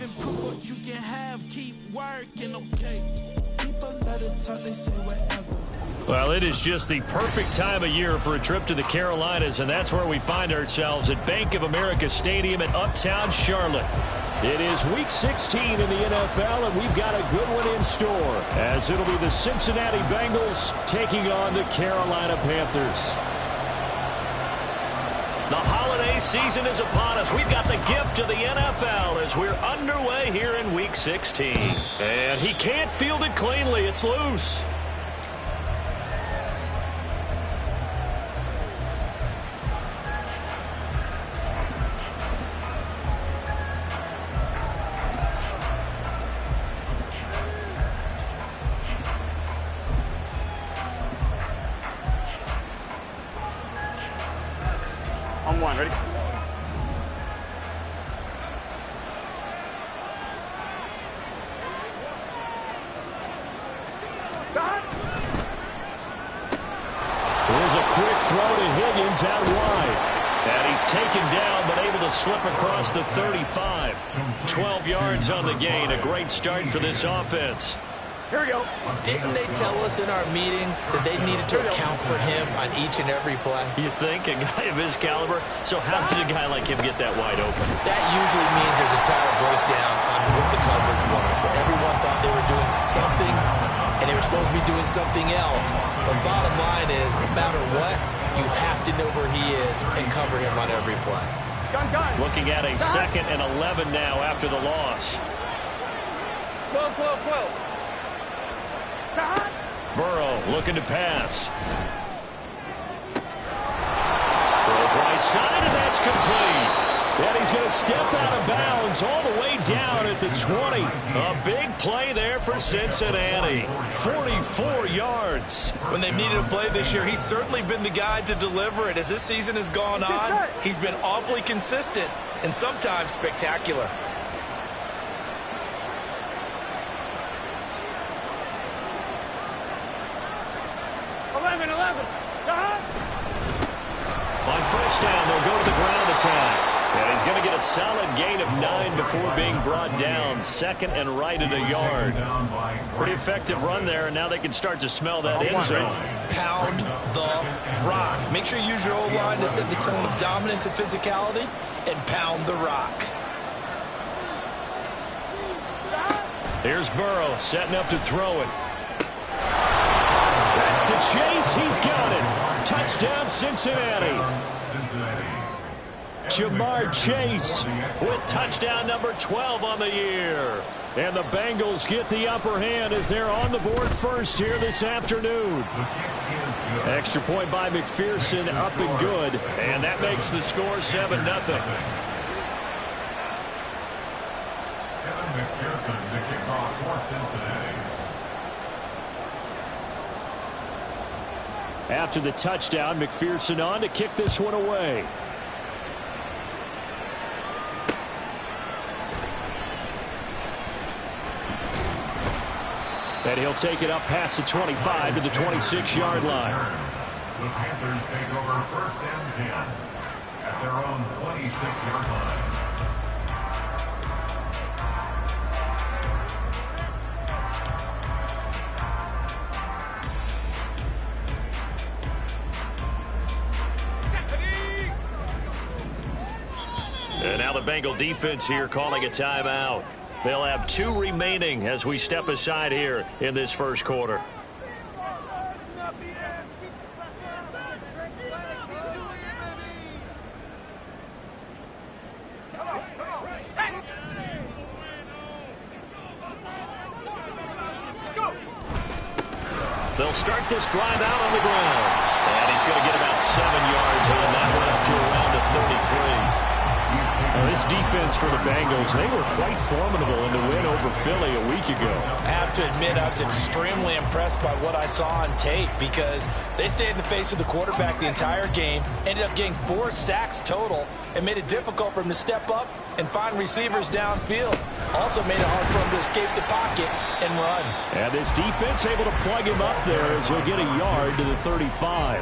living proof what you can have. Keep working, okay? People let it talk, they say whatever. Well, it is just the perfect time of year for a trip to the Carolinas, and that's where we find ourselves at Bank of America Stadium in Uptown Charlotte. It is Week 16 in the NFL, and we've got a good one in store, as it'll be the Cincinnati Bengals taking on the Carolina Panthers. The holiday season is upon us. We've got the gift of the NFL as we're underway here in Week 16. And he can't field it cleanly. It's loose. On one, ready? Here's a quick throw to Higgins out wide. And he's taken down, but able to slip across the 35. 12 yards on the gain. A great start for this offense. Here we go. Didn't they tell us in our meetings that they needed to account for him on each and every play? You think? A guy of his caliber? So how does a guy like him get that wide open? That usually means there's a total breakdown on what the coverage was. That everyone thought they were doing something, and they were supposed to be doing something else. The bottom line is, no matter what, you have to know where he is and cover him on every play. Looking at a 2nd and 11 now after the loss. 12. Burrow looking to pass. Throws right side, and that's complete. And he's going to step out of bounds all the way down at the 20. A big play there for Cincinnati. 44 yards. When they've needed a play this year, he's certainly been the guy to deliver it. As this season has gone on, he's been awfully consistent and sometimes spectacular. On first down, they'll go to the ground attack. And he's going to get a solid gain of 9 before being brought down. 2nd and right at a yard. Pretty effective run there, and now they can start to smell that end zone. Pound the rock. Make sure you use your O-line to set the tone of dominance and physicality, and pound the rock. Here's Burrow setting up to throw it. That's to Chase. He's got it. Touchdown, Cincinnati. Jamar Chase with touchdown number 12 on the year. And the Bengals get the upper hand as they're on the board first here this afternoon. Extra point by McPherson, up and good. And that makes the score 7-0. McPherson to kick off for Cincinnati. After the touchdown, McPherson on to kick this one away. And he'll take it up past the 25 to the 26-yard line. The Panthers take over 1st and 10 at their own 26-yard line. And now the Bengal defense here calling a timeout. They'll have 2 remaining as we step aside here in this first quarter. They'll start this drive out on the ground. And he's going to get about 7 yards on that one up to around the 33. Now, this defense for the Bengals, they were quite formidable in the win over Philly a week ago. I have to admit, I was extremely impressed by what I saw on tape because they stayed in the face of the quarterback the entire game, ended up getting 4 sacks total, and made it difficult for him to step up and find receivers downfield. Also made it hard for him to escape the pocket and run. And this defense able to plug him up there as he'll get a yard to the 35.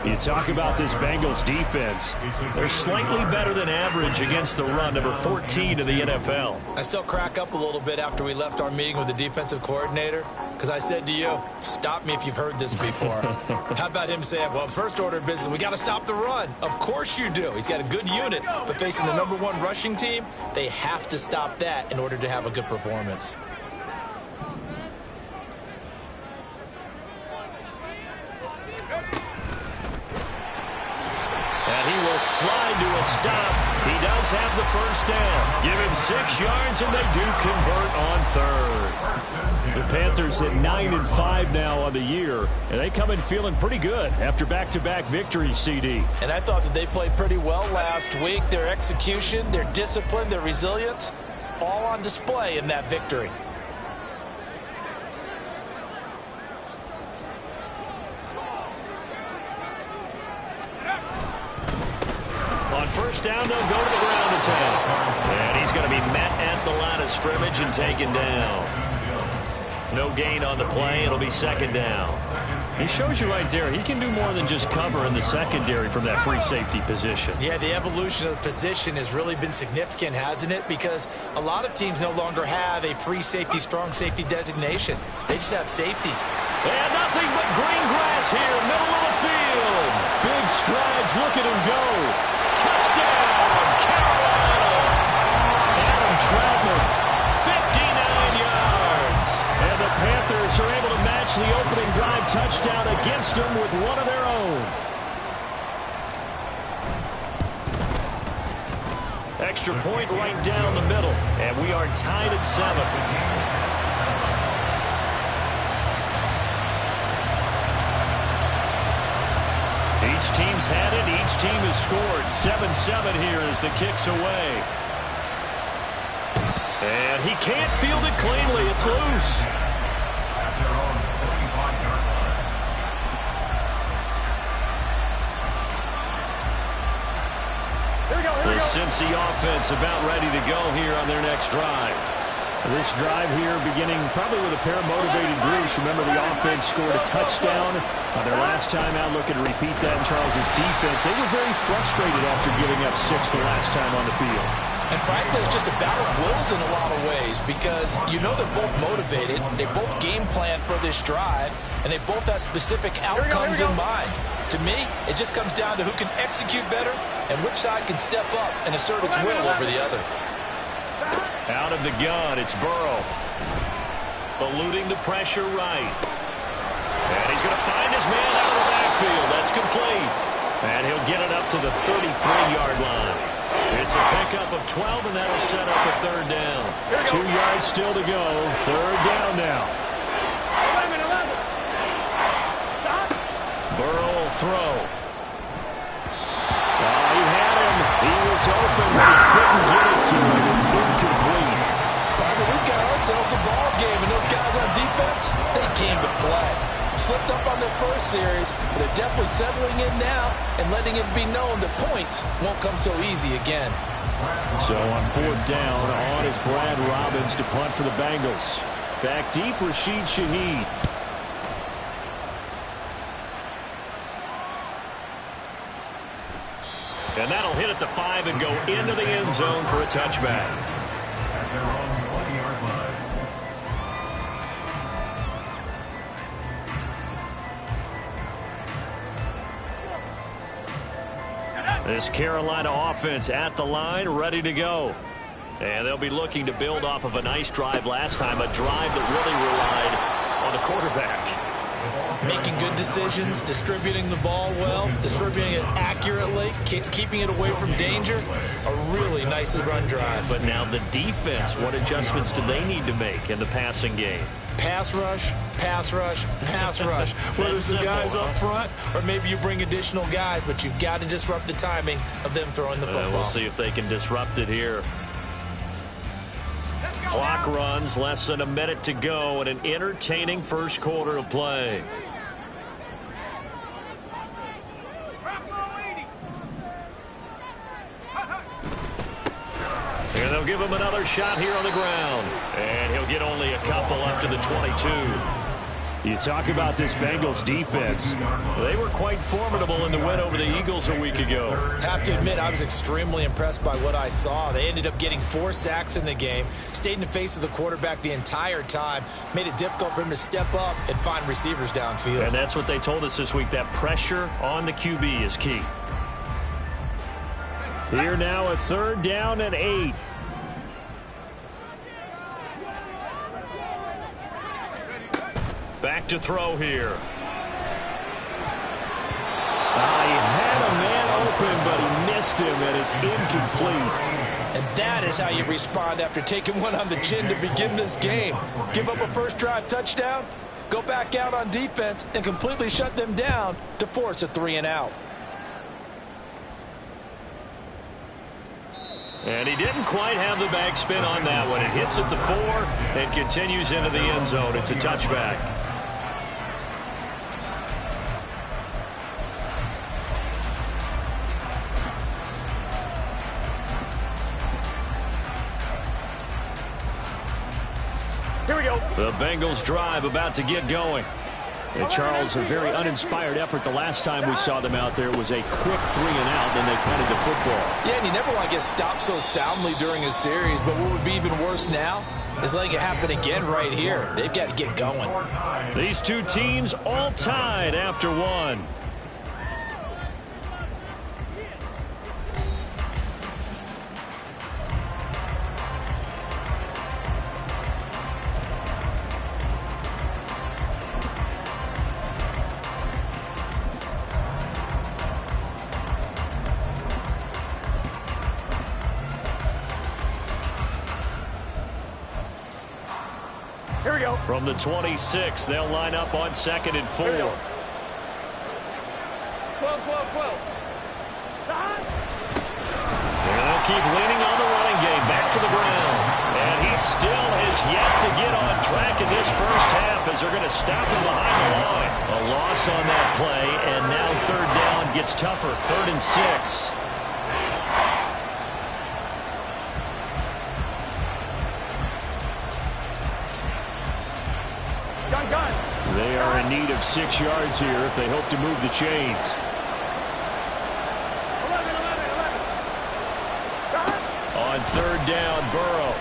You talk about this Bengals defense. They're slightly better than average advantage against the run, number 14 in the NFL. I still crack up a little bit after we left our meeting with the defensive coordinator, because I said to you, stop me if you've heard this before. How about him saying, well, first order of business, we got to stop the run. Of course you do. He's got a good unit, but facing the #1 rushing team, they have to stop that in order to have a good performance. And he will slide to a stop. He does have the first down. Give him 6 yards, and they do convert on third. The Panthers at 9-5 now on the year, and they come in feeling pretty good after back-to-back victories, CD. And I thought that they played pretty well last week. Their execution, their discipline, their resilience, all on display in that victory. On first down, they'll go to the ground attack. And he's going to be met at the line of scrimmage and taken down. No gain on the play. It'll be second down. He shows you right there, he can do more than just cover in the secondary from that free safety position. Yeah, the evolution of the position has really been significant, hasn't it? Because a lot of teams no longer have a free safety, strong safety designation. They just have safeties. And nothing but green grass here, middle of the field. Big strides, look at him go. Touchdown, Carolina. Adam Troutman, 59 yards. And the Panthers are able to match the opening drive touchdown against them with one of their own. Extra point right down the middle. And we are tied at 7. Each team's had it. Each team has scored. 7-7 here as the kick's away. And he can't field it cleanly. It's loose. The Cincy offense about ready to go here on their next drive. This drive here beginning probably with a pair of motivated groups. Remember, the offense scored a touchdown on their last time out. Looking to repeat that in Charles's defense. They were very frustrated after giving up 6 the last time on the field. And frankly, it's just a battle of wills in a lot of ways, because you know they're both motivated, they both game plan for this drive, and they both have specific outcomes in mind. To me, it just comes down to who can execute better and which side can step up and assert its will over the other. Out of the gun, it's Burrow. Eluding the pressure right. And he's going to find his man out of the backfield. That's complete. And he'll get it up to the 33-yard line. It's a pickup of 12, and that'll set up a third down. 2 yards still to go. Third down now. 11. Stop. Burrow will throw. Oh, he had him. He was open, but he couldn't get it to him. It's incomplete. Barbara, we've got ourselves a ball game, and those guys on defense, they came to play. Slipped up on their first series, but they're definitely settling in now and letting it be known that points won't come so easy again. So on fourth down, on is Brad Robbins to punt for the Bengals. Back deep, Rashid Shaheed. And that'll hit at the 5 and go into the end zone for a touchback. At their own 20-yard line. This Carolina offense at the line, ready to go. And they'll be looking to build off of a nice drive last time, a drive that really relied on the quarterback. Making good decisions, distributing the ball well, distributing it accurately, keeping it away from danger. A really nicely run drive. But now the defense, what adjustments do they need to make in the passing game? Pass rush, pass rush, pass rush. Whether it's the guys up front or maybe you bring additional guys, but you've got to disrupt the timing of them throwing the football. We'll see if they can disrupt it here. Clock runs, less than a minute to go, and an entertaining first quarter of play. And they'll give him another shot here on the ground. And he'll get only a couple up to the 22. You talk about this Bengals defense. They were quite formidable in the win over the Eagles a week ago. Have to admit, I was extremely impressed by what I saw. They ended up getting 4 sacks in the game, stayed in the face of the quarterback the entire time, made it difficult for him to step up and find receivers downfield. And that's what they told us this week, that pressure on the QB is key. Here now, a 3rd down and 8. Back to throw here. He had a man open, but he missed him, and it's incomplete. And that is how you respond after taking one on the chin to begin this game. Give up a first drive touchdown, go back out on defense, and completely shut them down to force a 3-and-out. And he didn't quite have the backspin on that one. It hits at the 4 and continues into the end zone. It's a touchback. Here we go. The Bengals drive about to get going. And Charles, a very uninspired effort. The last time we saw them out there was a quick 3-and-out, and they punted the football. Yeah, and you never want to get stopped so soundly during a series, but what would be even worse now is letting it happen again right here. They've got to get going. These two teams all tied after 1. Here we go. From the 26, they'll line up on 2nd and 4. 12, 12, 12. And they'll keep leaning on the running game. Back to the ground. And he still has yet to get on track in this first half as they're going to stop him behind the line. A loss on that play, and now 3rd down gets tougher. 3rd and 6. They are in need of 6 yards here if they hope to move the chains. 11. On 3rd down, Burrow.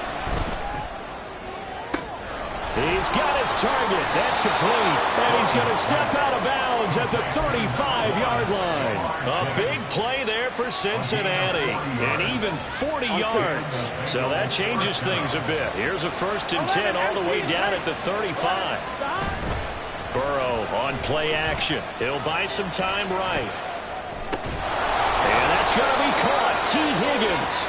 He's got his target. That's complete. And he's going to step out of bounds at the 35-yard line. A big play there for Cincinnati. And even 40 yards. So that changes things a bit. Here's a 1st and 10 all the way down at the 35. Burrow on play action. He'll buy some time right. And that's going to be caught. T. Higgins.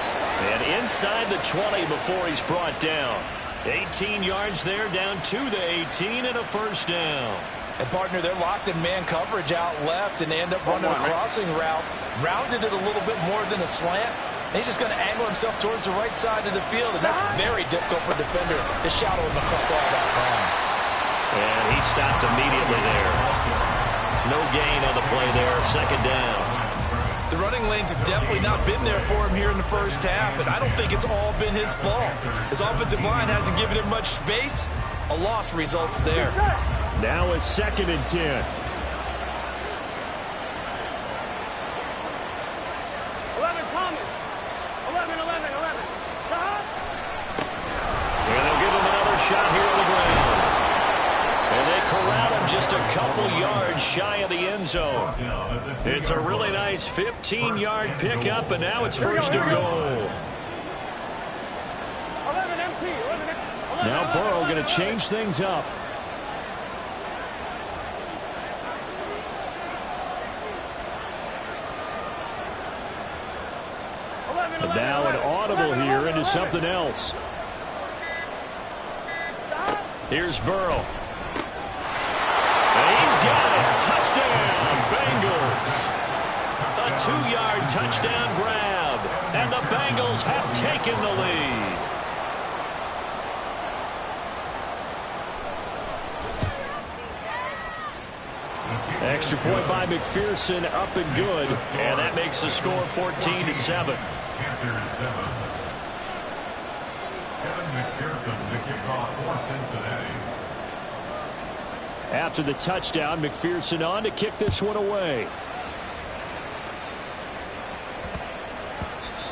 And inside the 20 before he's brought down. 18 yards there, down to the 18, and a 1st down. And, partner, they're locked in man coverage out left, and they end up running a crossing route. Rounded it a little bit more than a slant. And he's just going to angle himself towards the right side of the field, and that's very difficult for a defender to shadow him across all that time. And he stopped immediately there. No gain on the play there. 2nd down. The running lanes have definitely not been there for him here in the first half, and I don't think it's all been his fault. His offensive line hasn't given him much space. A loss results there. Now a 2nd and 10. 11 coming. 11. And they'll give him another shot here on the ground. And they corral him just a couple yards shy of the end zone. It's a really nice 15-yard pickup, and now it's 1st and goal. 11 empty. 11 empty. Now Burrow going to change things up. And now an audible here into something else. Here's Burrow. And he's got it. Touchdown, Bengals. A 2-yard touchdown grab. And the Bengals have taken the lead. Extra point by McPherson, up and good. And that makes the score 14-7. Panthers 7. Kevin McPherson, the kickoff for Cincinnati. After the touchdown, McPherson on to kick this one away.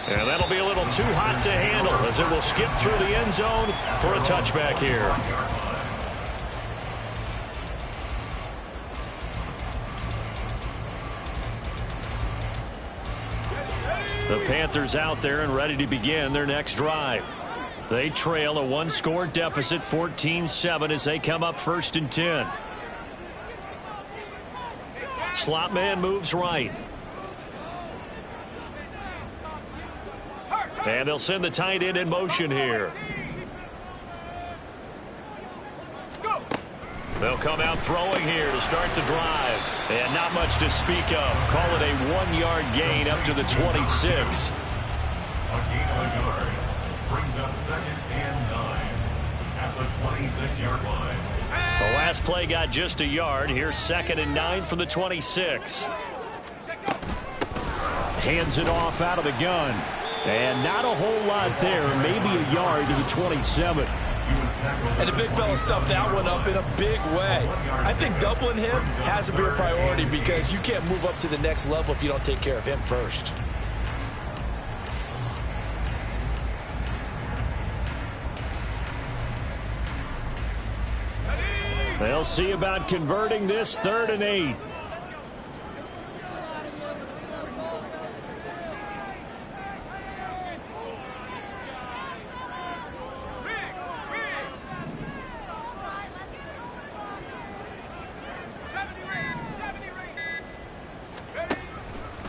And that'll be a little too hot to handle as it will skip through the end zone for a touchback here. The Panthers out there and ready to begin their next drive. They trail a one-score deficit, 14-7, as they come up 1st and 10. Slot man moves right. And they'll send the tight end in motion here. They'll come out throwing here to start the drive. And not much to speak of. Call it a 1-yard gain up to the 26. A gain of a yard brings up 2nd and 9 at the 26-yard line. The last play got just a yard. Here's 2nd and 9 from the 26. Hands it off out of the gun. And not a whole lot there. Maybe a yard to the 27. And the big fella stuffed that one up in a big way. I think doubling him has to be a priority because you can't move up to the next level if you don't take care of him first. They'll see about converting this 3rd and 8.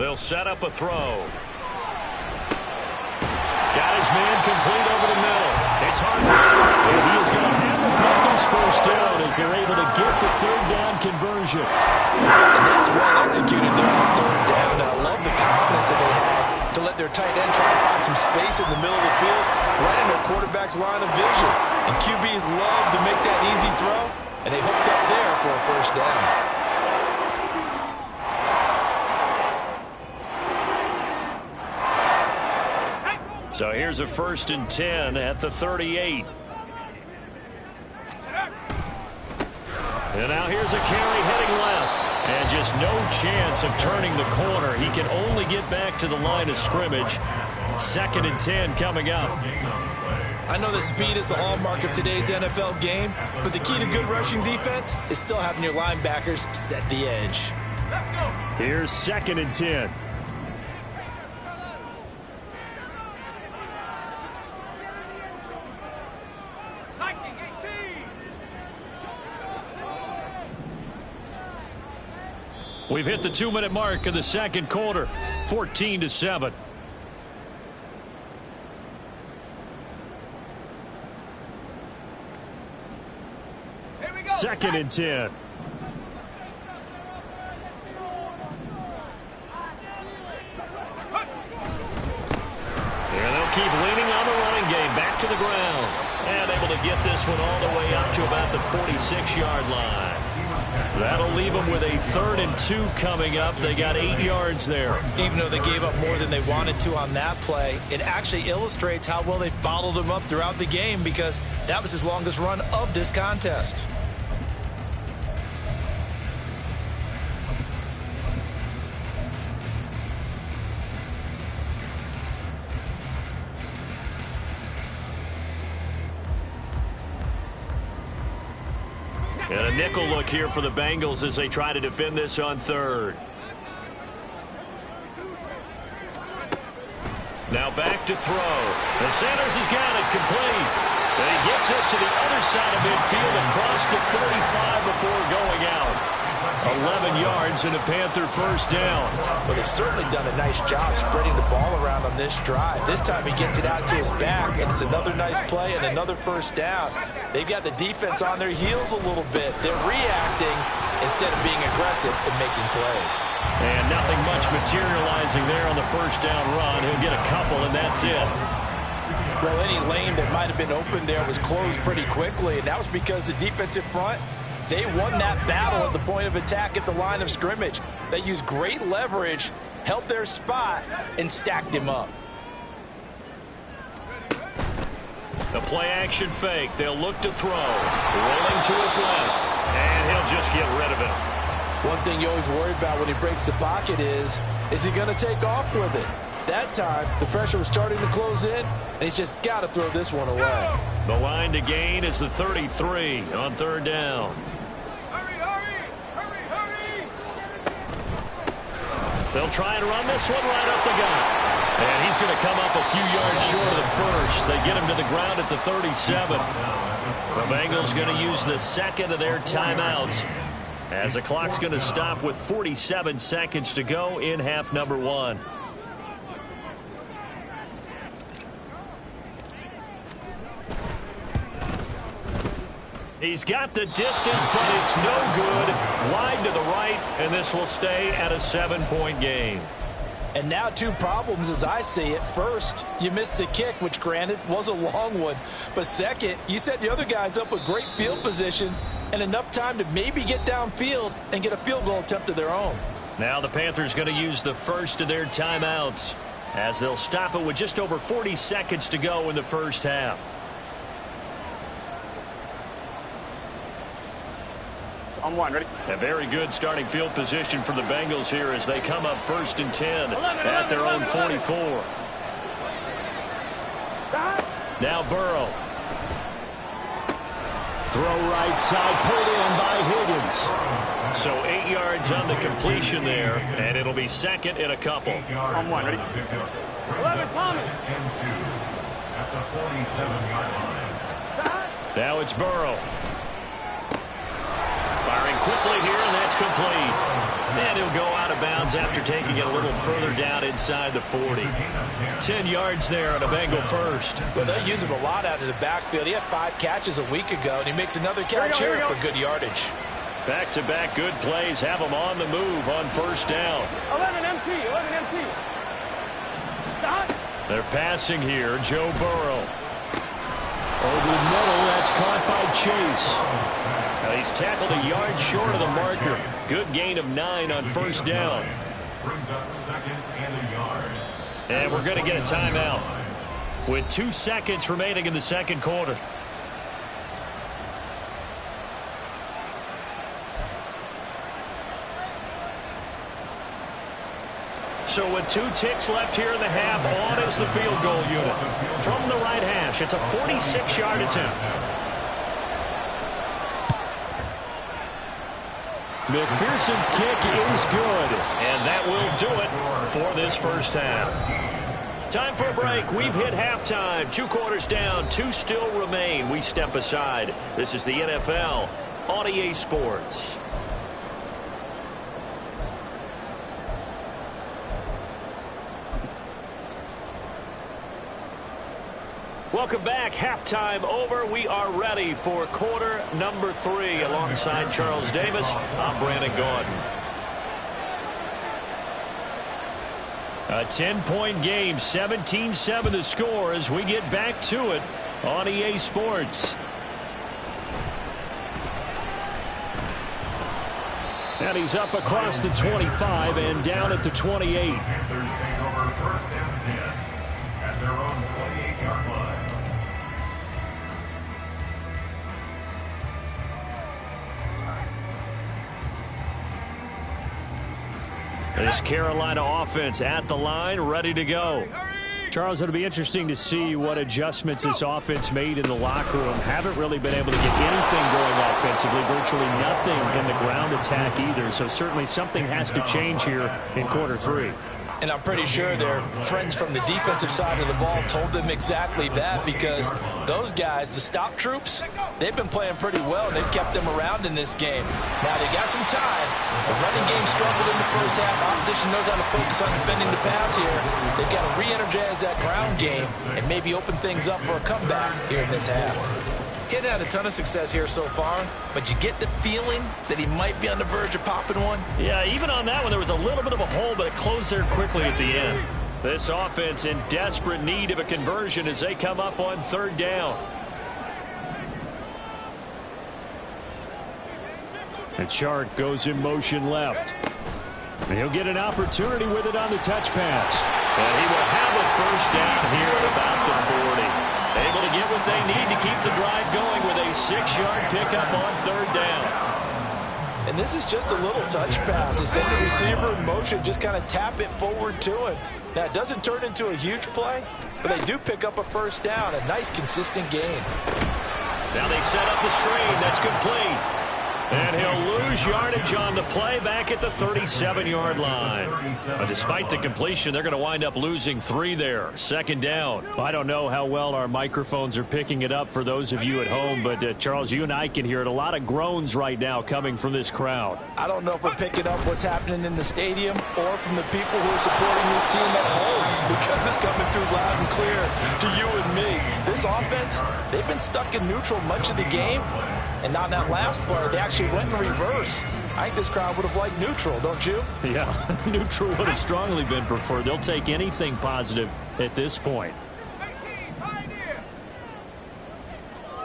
They'll set up a throw. Got his man complete over the middle. It's hard. And he is going to have the Panthers first down as they're able to get the 3rd down conversion. And that's well executed there on 3rd down. And I love the confidence that they had to let their tight end try to find some space in the middle of the field, right in their quarterback's line of vision. And QBs love to make that easy throw, and they hooked up there for a first down. So here's a 1st and 10 at the 38. And now here's a carry heading left. And just no chance of turning the corner. He can only get back to the line of scrimmage. 2nd and 10 coming up. I know that speed is the hallmark of today's NFL game, but the key to good rushing defense is still having your linebackers set the edge. Here's 2nd and 10. We've hit the 2-minute mark of the 2nd quarter, 14-7. Second and 10. And they'll keep leaning on the running game. Back to the ground. And able to get this one all the way up to about the 46-yard line. That'll leave them with a 3rd and 2 coming up. They got 8 yards there. Even though they gave up more than they wanted to on that play, it actually illustrates how well they bottled them up throughout the game because that was his longest run of this contest. And a nickel look here for the Bengals as they try to defend this on 3rd. Now back to throw. And Sanders has got it complete. And he gets this to the other side of midfield across the 35 before going out. 11 yards and a Panther first down. Well, they've certainly done a nice job spreading the ball around on this drive. This time he gets it out to his back, and it's another nice play and another first down. They've got the defense on their heels a little bit. They're reacting instead of being aggressive and making plays. And nothing much materializing there on the first down run. He'll get a couple, and that's it. Well, any lane that might have been open there was closed pretty quickly, and that was because the defensive front, they won that battle at the point of attack at the line of scrimmage. They used great leverage, held their spot, and stacked him up. The play-action fake. They'll look to throw. Rolling to his left. And he'll just get rid of it. One thing you always worry about when he breaks the pocket is he going to take off with it? That time, the pressure was starting to close in, and he's just got to throw this one away. The line to gain is the 33 on third down. They'll try and run this one right up the gut. And he's going to come up a few yards short of the first. They get him to the ground at the 37. The Bengals going to use the second of their timeouts as the clock's going to stop with 47 seconds to go in half number one. He's got the distance, but it's no good. Wide to the right, and this will stay at a 7-point game. And now two problems as I see it. First, you missed the kick, which granted was a long one. But second, you set the other guys up with great field position and enough time to maybe get downfield and get a field goal attempt of their own. Now the Panthers going to use the first of their timeouts as they'll stop it with just over 40 seconds to go in the first half. On one, ready? A very good starting field position for the Bengals here as they come up 1st and 10 at their own 44. Now Burrow. Throw right side, pulled in by Higgins. So 8 yards on the completion there, and it'll be second in a couple. On one, ready? 11, Thomas. At the 47-yard line. Now it's Burrow. Firing quickly here, and that's complete. And he'll go out of bounds after taking it a little further down inside the 40. 10 yards there on a Bengal first. Well, they use him a lot out of the backfield. He had 5 catches a week ago, and he makes another catch here for good yardage. Back-to-back good plays have him on the move on first down. 11 MT, 11 MT. Stop. They're passing here, Joe Burrow. Over the middle, that's caught by Chase. Now he's tackled a yard short of the marker. Good gain of 9 on first down. Brings up second and a yard. And we're going to get a timeout with 2 seconds remaining in the second quarter. So with 2 ticks left here in the half, on is the field goal unit. From the right hash, it's a 46-yard attempt. McPherson's kick is good, and that will do it for this first half. Time for a break. We've hit halftime. 2 quarters down, 2 still remain. We step aside. This is the NFL on EA Sports. Welcome back. Halftime over. We are ready for quarter number 3. Alongside Charles Davis, I'm Brandon Gordon. A 10-point game, 17-7 the score as we get back to it on EA Sports. And he's up across the 25 and down at the 28. Panthers take over first and 10 at their own 28-yard line. This Carolina offense at the line, ready to go. Charles, it'll be interesting to see what adjustments this offense made in the locker room. Haven't really been able to get anything going offensively, virtually nothing in the ground attack either. So certainly something has to change here in quarter 3. And I'm pretty sure their friends from the defensive side of the ball told them exactly that, because those guys, the stop troops, they've been playing pretty well, and they've kept them around in this game. Now, they got some time. The running game struggled in the first half. Opposition knows how to focus on defending the pass here. They've got to re-energize that ground game and maybe open things up for a comeback here in this half. He's had a ton of success here so far, but you get the feeling that he might be on the verge of popping one. Yeah, even on that one, there was a little bit of a hole, but it closed there quickly at the end. This offense in desperate need of a conversion as they come up on third down. And Chark goes in motion left. And he'll get an opportunity with it on the touch pass. And he will have a first down here at about the 40. Able to get what they need to keep the drive going with a 6-yard pickup on third down. And this is just a little touch pass. They send the receiver in motion, just kind of tap it forward to him. Now, it doesn't turn into a huge play, but they do pick up a first down. A nice, consistent gain. Now they set up the screen. That's complete. And he'll lose yardage on the play back at the 37-yard line. Despite the completion, they're going to wind up losing 3 there. Second down. I don't know how well our microphones are picking it up for those of you at home, but Charles, you and I can hear it. A lot of groans right now coming from this crowd. I don't know if we're picking up what's happening in the stadium or from the people who are supporting this team at home, because it's coming through loud and clear to you and me. This offense, they've been stuck in neutral much of the game. And on that last play, they actually went in reverse. I think this crowd would have liked neutral, don't you? Yeah, neutral would have strongly been preferred. They'll take anything positive at this point. 18, Pioneer.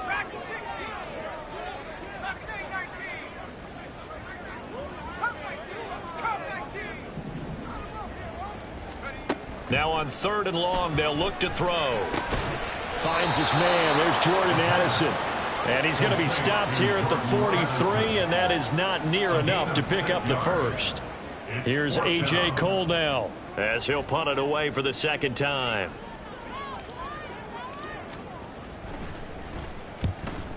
Track 60. Mustang 19. Cup 19. Cup 19. Now on 3rd and long, they'll look to throw. Finds his man. There's Jordan Addison. And he's going to be stopped here at the 43, and that is not near enough to pick up the first. Here's A.J. Cole now, as he'll punt it away for the second time.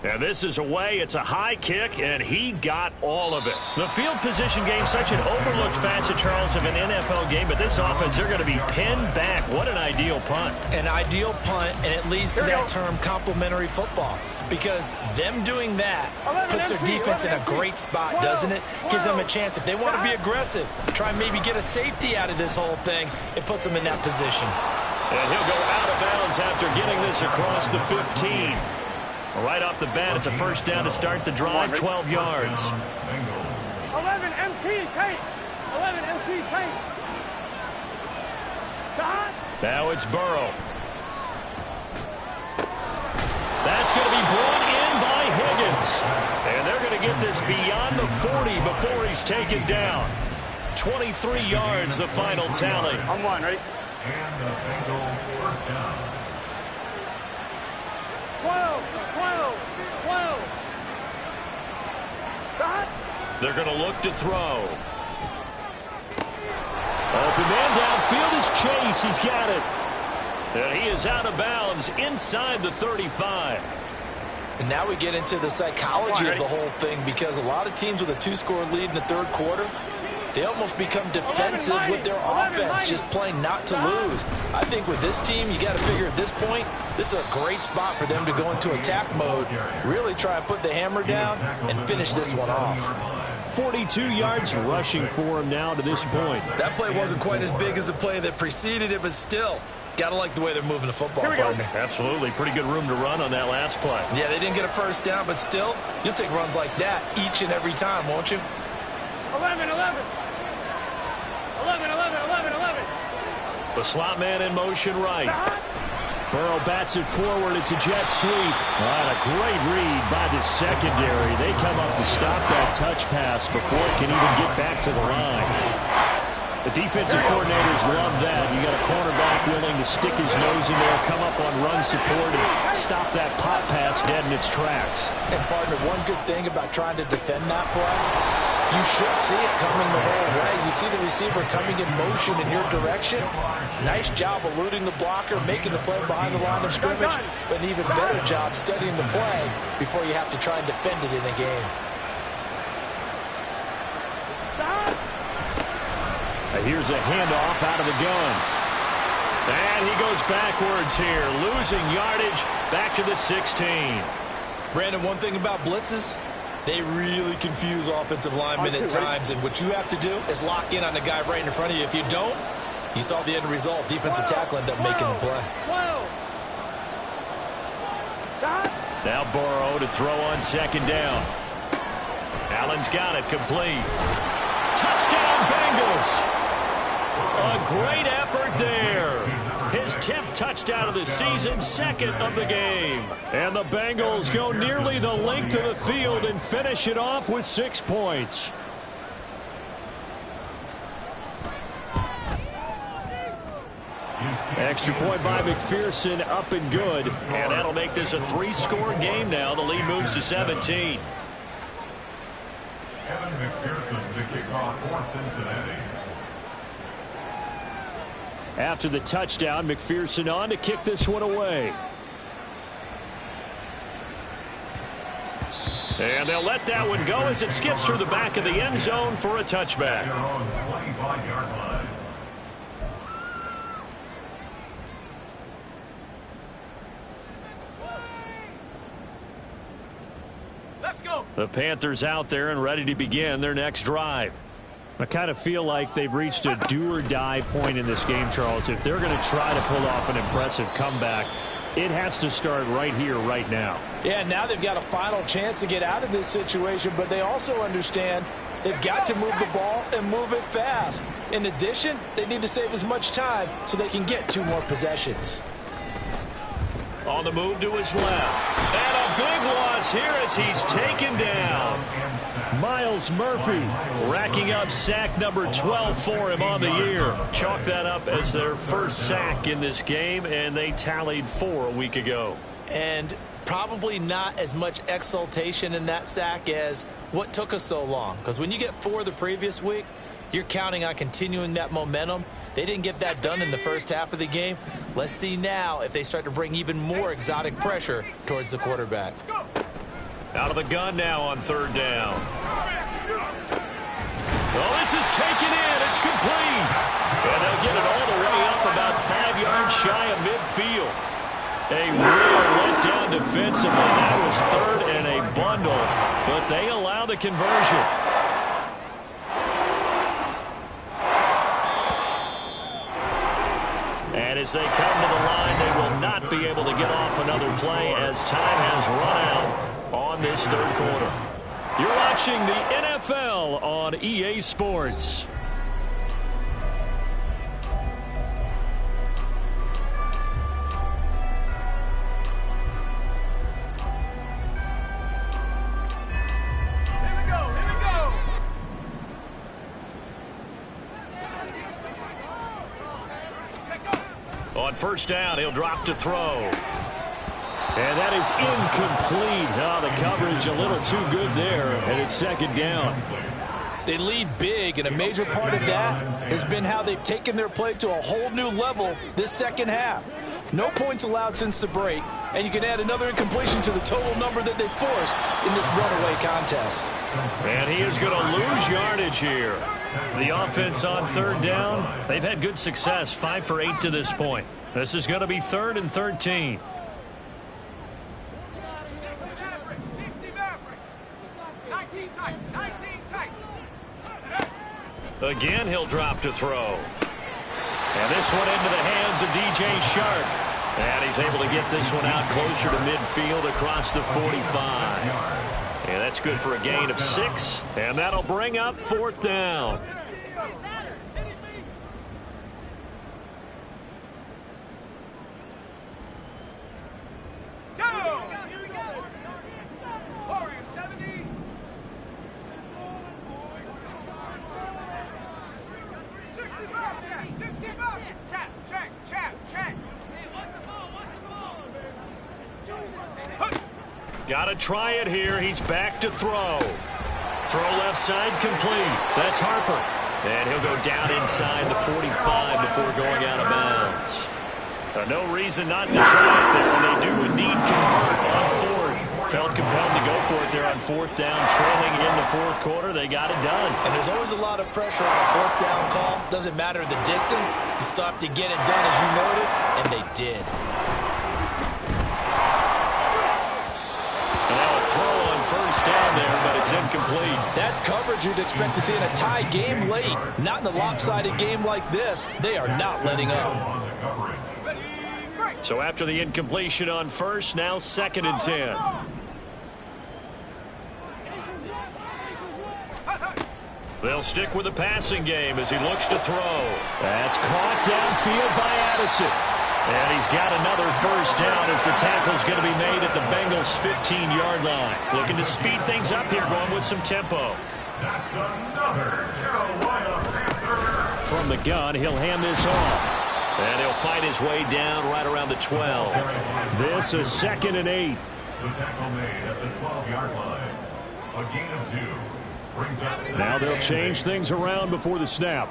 And this is away. It's a high kick, and he got all of it. The field position game, such an overlooked facet, Charles, of an NFL game, but this offense, they're going to be pinned back. What an ideal punt. An ideal punt, and it leads to that term complementary football, because them doing that puts their defense in a great spot, doesn't it? Gives them a chance. If they want to be aggressive, try and maybe get a safety out of this whole thing, it puts them in that position. And he'll go out of bounds after getting this across the 15. Right off the bat, it's a first down to start the drive, 12 yards. 11 MT Kate. 11 MT Kate. Stop. Now it's Burrow. That's going to be brought in by Higgins. And they're going to get this beyond the 40 before he's taken down. 23 yards, the final tally. I'm one, ready? And the Bengal first down. 12, 12, 12. Stop. They're going to look to throw. Open man downfield is Chase. He's got it. And he is out of bounds inside the 35. And now we get into the psychology of the whole thing, because a lot of teams with a 2-score lead in the third quarter, they almost become defensive with their offense, just playing not to lose. I think with this team, you got to figure at this point, this is a great spot for them to go into attack mode, really try and put the hammer down and finish this one off. 42 yards rushing for him now to this point. That play wasn't quite as big as the play that preceded it, but still, got to like the way they're moving the football, partner. Absolutely. Pretty good room to run on that last play. Yeah, they didn't get a first down, but still, you'll take runs like that each and every time, won't you? 11, 11. 11, 11, 11, 11. The slot man in motion right. Burrow bats it forward. It's a jet sweep. A great read by the secondary. They come up to stop that touch pass before it can even get back to the line. The defensive coordinators love that. You got a cornerback willing to stick his nose in there, come up on run support, and stop that pop pass dead in its tracks. And, partner, one good thing about trying to defend that play, you should see it coming the whole way. You see the receiver coming in motion in your direction. Nice job eluding the blocker, making the play behind the line of scrimmage, but an even better job studying the play before you have to try and defend it in a game. Here's a handoff out of the gun. And he goes backwards here, losing yardage back to the 16. Brandon, one thing about blitzes, they really confuse offensive linemen at times, and what you have to do is lock in on the guy right in front of you. If you don't, you saw the end result. Defensive tackle ended up making the play. Now Burrow to throw on second down. Allen's got it, complete. Touchdown, Bengals! A great effort there. His 10th touchdown of the season, second of the game. And the Bengals go nearly the length of the field and finish it off with 6 points. Extra point by McPherson, up and good. And that'll make this a 3-score game now. The lead moves to 17. Evan McPherson to kick off for Cincinnati. After the touchdown, McPherson on to kick this one away. And they'll let that one go as it skips through the back of the end zone for a touchback. They're on the 25-yard line. Let's go. The Panthers out there and ready to begin their next drive. I kind of feel like they've reached a do-or-die point in this game, Charles. If they're going to try to pull off an impressive comeback, it has to start right here, right now. Yeah, now they've got a final chance to get out of this situation, but they also understand they've got to move the ball and move it fast. In addition, they need to save as much time so they can get 2 more possessions. On the move to his left. And a big loss here as he's taken down. Miles Murphy racking up sack number 12 for him on the year. Chalk that up as their first sack in this game, and they tallied 4 a week ago. And probably not as much exultation in that sack as what took us so long. Because when you get 4 the previous week, you're counting on continuing that momentum. They didn't get that done in the first half of the game. Let's see now if they start to bring even more exotic pressure towards the quarterback. Out of the gun now on 3rd down. Oh, this is taken in. It's complete. And they'll get it all the way up about 5 yards shy of midfield. A real letdown defensively. That was 3rd and a bundle, but they allow the conversion. And as they come to the line, they will not be able to get off another play as time has run out on this 3rd quarter. You're watching the NFL on EA Sports. On 1st down, he'll drop to throw. And that is incomplete. Oh, the coverage a little too good there, and it's 2nd down. They lead big, and a major part of that has been how they've taken their play to a whole new level this 2nd half. No points allowed since the break, and you can add another incompletion to the total number that they forced in this runaway contest. And he is going to lose yardage here. The offense on 3rd down, they've had good success, 5 for 8 to this point. This is going to be 3rd and 13. Again, he'll drop to throw. And this one into the hands of DJ Shark. And he's able to get this one out closer to midfield across the 45. And that's good for a gain of 6. And that'll bring up 4th down. Got to try it here. He's back to throw. Throw left side complete. That's Harper. And he'll go down inside the 45 before going out of bounds. No reason not to try it there, and they do indeed convert on 4th. Felt compelled to go for it there on 4th down, trailing in the 4th quarter. They got it done. And there's always a lot of pressure on a 4th down call. Doesn't matter the distance. You still have to get it done as you noted, and they did. Throw on 1st down there, but it's incomplete. That's coverage you'd expect to see in a tie game late. Not in a lopsided game like this. They are not letting up. So after the incompletion on 1st, now 2nd and 10. They'll stick with the passing game as he looks to throw. That's caught downfield by Addison. And he's got another 1st down as the tackle's going to be made at the Bengals' 15-yard line. Looking to speed things up here, going with some tempo. That's another Carolina Panther. From the gun, he'll hand this off. And he'll fight his way down right around the 12. This is 2nd and 8. The tackle made at the 12-yard line. A gain of 2. brings up second. Now they'll change things around before the snap.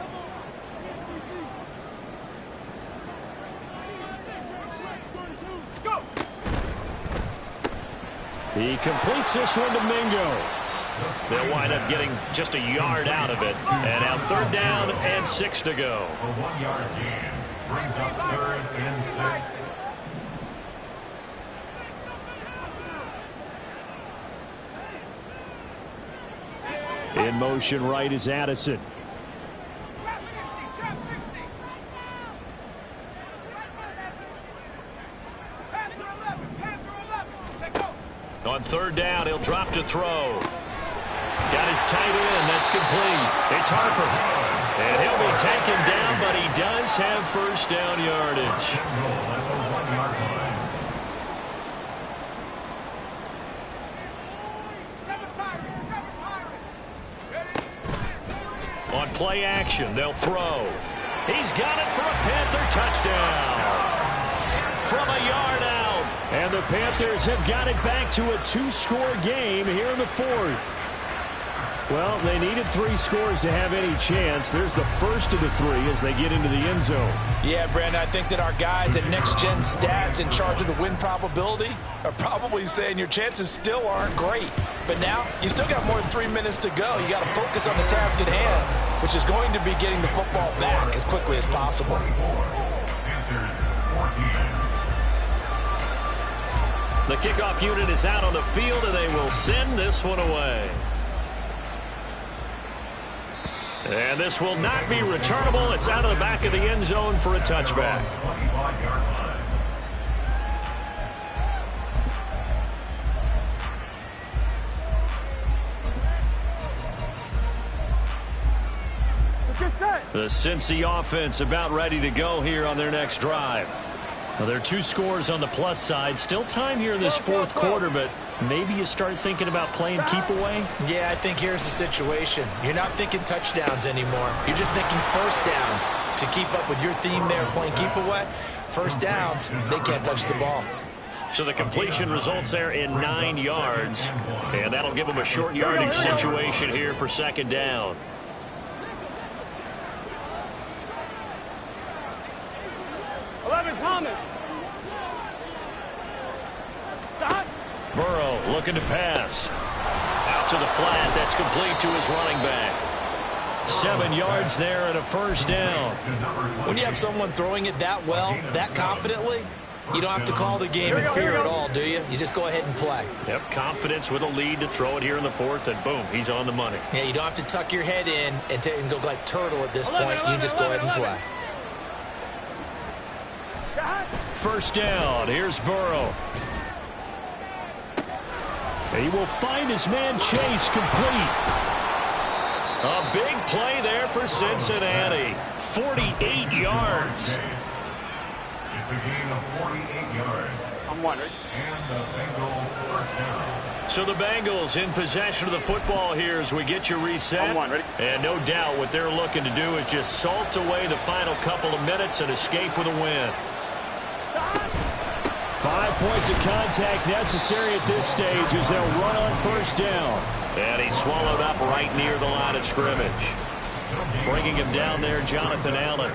He completes this one to Mingo. They'll wind up getting just a yard out of it. And now 3rd down and 6 to go. A 1-yard gain brings up 3rd and 6. In motion right is Addison. On 3rd down, he'll drop to throw. Got his tight end. That's complete. It's Harper. And he'll be taken down, but he does have 1st down yardage. On play action, they'll throw. He's got it for a Panther touchdown. From a yard out. And the Panthers have got it back to a 2-score game here in the 4th. Well, they needed 3 scores to have any chance. There's the first of the 3 as they get into the end zone. Yeah, Brandon, I think that our guys at Next Gen Stats in charge of the win probability are probably saying your chances still aren't great. But now, you still got more than 3 minutes to go. You got to focus on the task at hand, which is going to be getting the football back as quickly as possible. Panthers 14. The kickoff unit is out on the field, and they will send this one away. And this will not be returnable. It's out of the back of the end zone for a touchback. 25-yard line. The Cincy offense about ready to go here on their next drive. Well, there are 2 scores on the plus side. Still time here in this 4th quarter, but maybe you start thinking about playing keep away? Yeah, I think here's the situation. You're not thinking touchdowns anymore. You're just thinking 1st downs. To keep up with your theme there, playing keep away, 1st downs, they can't touch the ball. So the completion results there in 9 yards, and that'll give them a short yardage situation here for 2nd down. Thomas. Stop. Burrow looking to pass. Out to the flat. That's complete to his running back. 7 yards there and a 1st down. When you have someone throwing it that well, that confidently, you don't have to call the game in fear at all, do you? You just go ahead and play. Yep, confidence with a lead to throw it here in the 4th, and boom, he's on the money. Yeah, you don't have to tuck your head in and go like turtle at this point. You just go ahead and play. 1st down. Here's Burrow. He will find his man Chase complete. A big play there for Cincinnati. 48 yards. It's a gain of 48 yards. I'm wondering. And the Bengals 1st down. So the Bengals in possession of the football here as we get you reset. And no doubt what they're looking to do is just salt away the final couple of minutes and escape with a win. 5 points of contact necessary at this stage as they'll run on 1st down. And he's swallowed up right near the line of scrimmage. Bringing him down there, Jonathan Allen.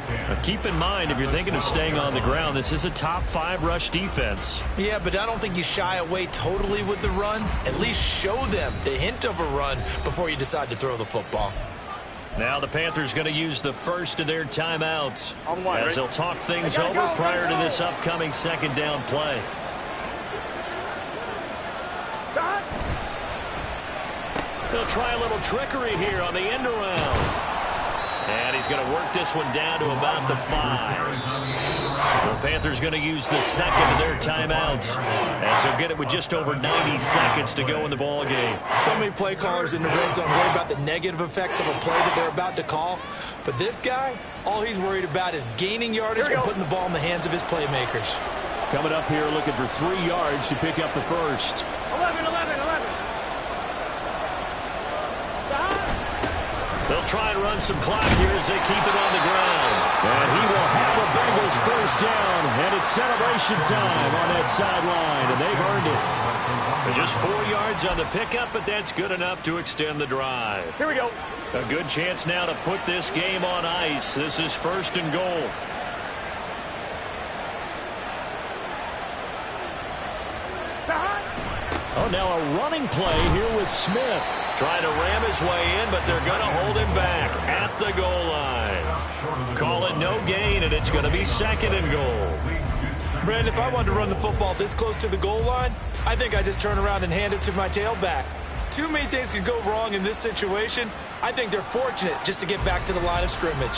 Now keep in mind, if you're thinking of staying on the ground, this is a top 5 rush defense. Yeah, but I don't think you shy away totally with the run. At least show them the hint of a run before you decide to throw the football. Now the Panthers going to use the first of their timeouts as they'll talk things over prior to this upcoming 2nd down play. They'll try a little trickery here on the end around. And he's going to work this one down to about the 5. The Panthers going to use the 2nd of their timeouts as they'll get it with just over 90 seconds to go in the ball game. So many play callers in the red zone worry about the negative effects of a play that they're about to call. But this guy, all he's worried about is gaining yardage and putting the ball in the hands of his playmakers. Coming up here looking for 3 yards to pick up the first. 11. They'll try and run some clock here as they keep it on the ground. And he will have the Bengals 1st down. And it's celebration time on that sideline, and they've earned it. Just 4 yards on the pickup, but that's good enough to extend the drive. Here we go. A good chance now to put this game on ice. This is 1st and goal. Oh, now a running play here with Smith. Trying to ram his way in, but they're going to hold him back at the goal line. Call it no gain, and it's going to be 2nd and goal. Brandon, if I wanted to run the football this close to the goal line, I think I just turn around and hand it to my tailback. Too many things could go wrong in this situation. I think they're fortunate just to get back to the line of scrimmage.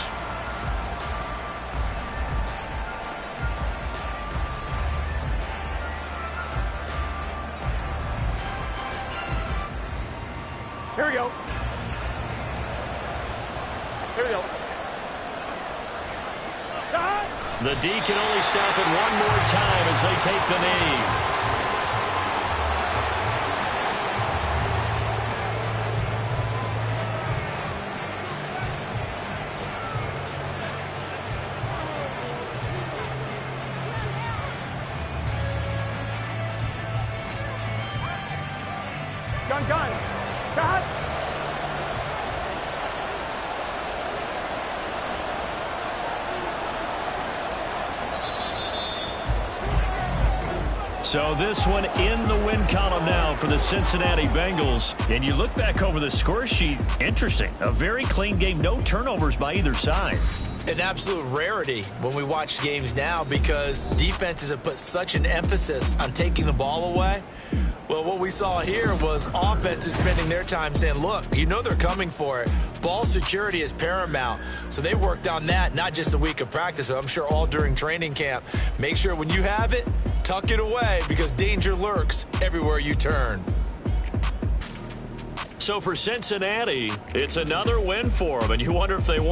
Here we go. Here we go. The D can only stop it one more time as they take the knee. Gun. Cut. So this one in the win column now for the Cincinnati Bengals. And you look back over the score sheet, interesting. A very clean game, no turnovers by either side. An absolute rarity when we watch games now because defenses have put such an emphasis on taking the ball away. Well, what we saw here was offenses spending their time saying, look, you know they're coming for it. Ball security is paramount. So they worked on that, not just a week of practice, but I'm sure all during training camp. Make sure when you have it, tuck it away because danger lurks everywhere you turn. So for Cincinnati, it's another win for them, and you wonder if they want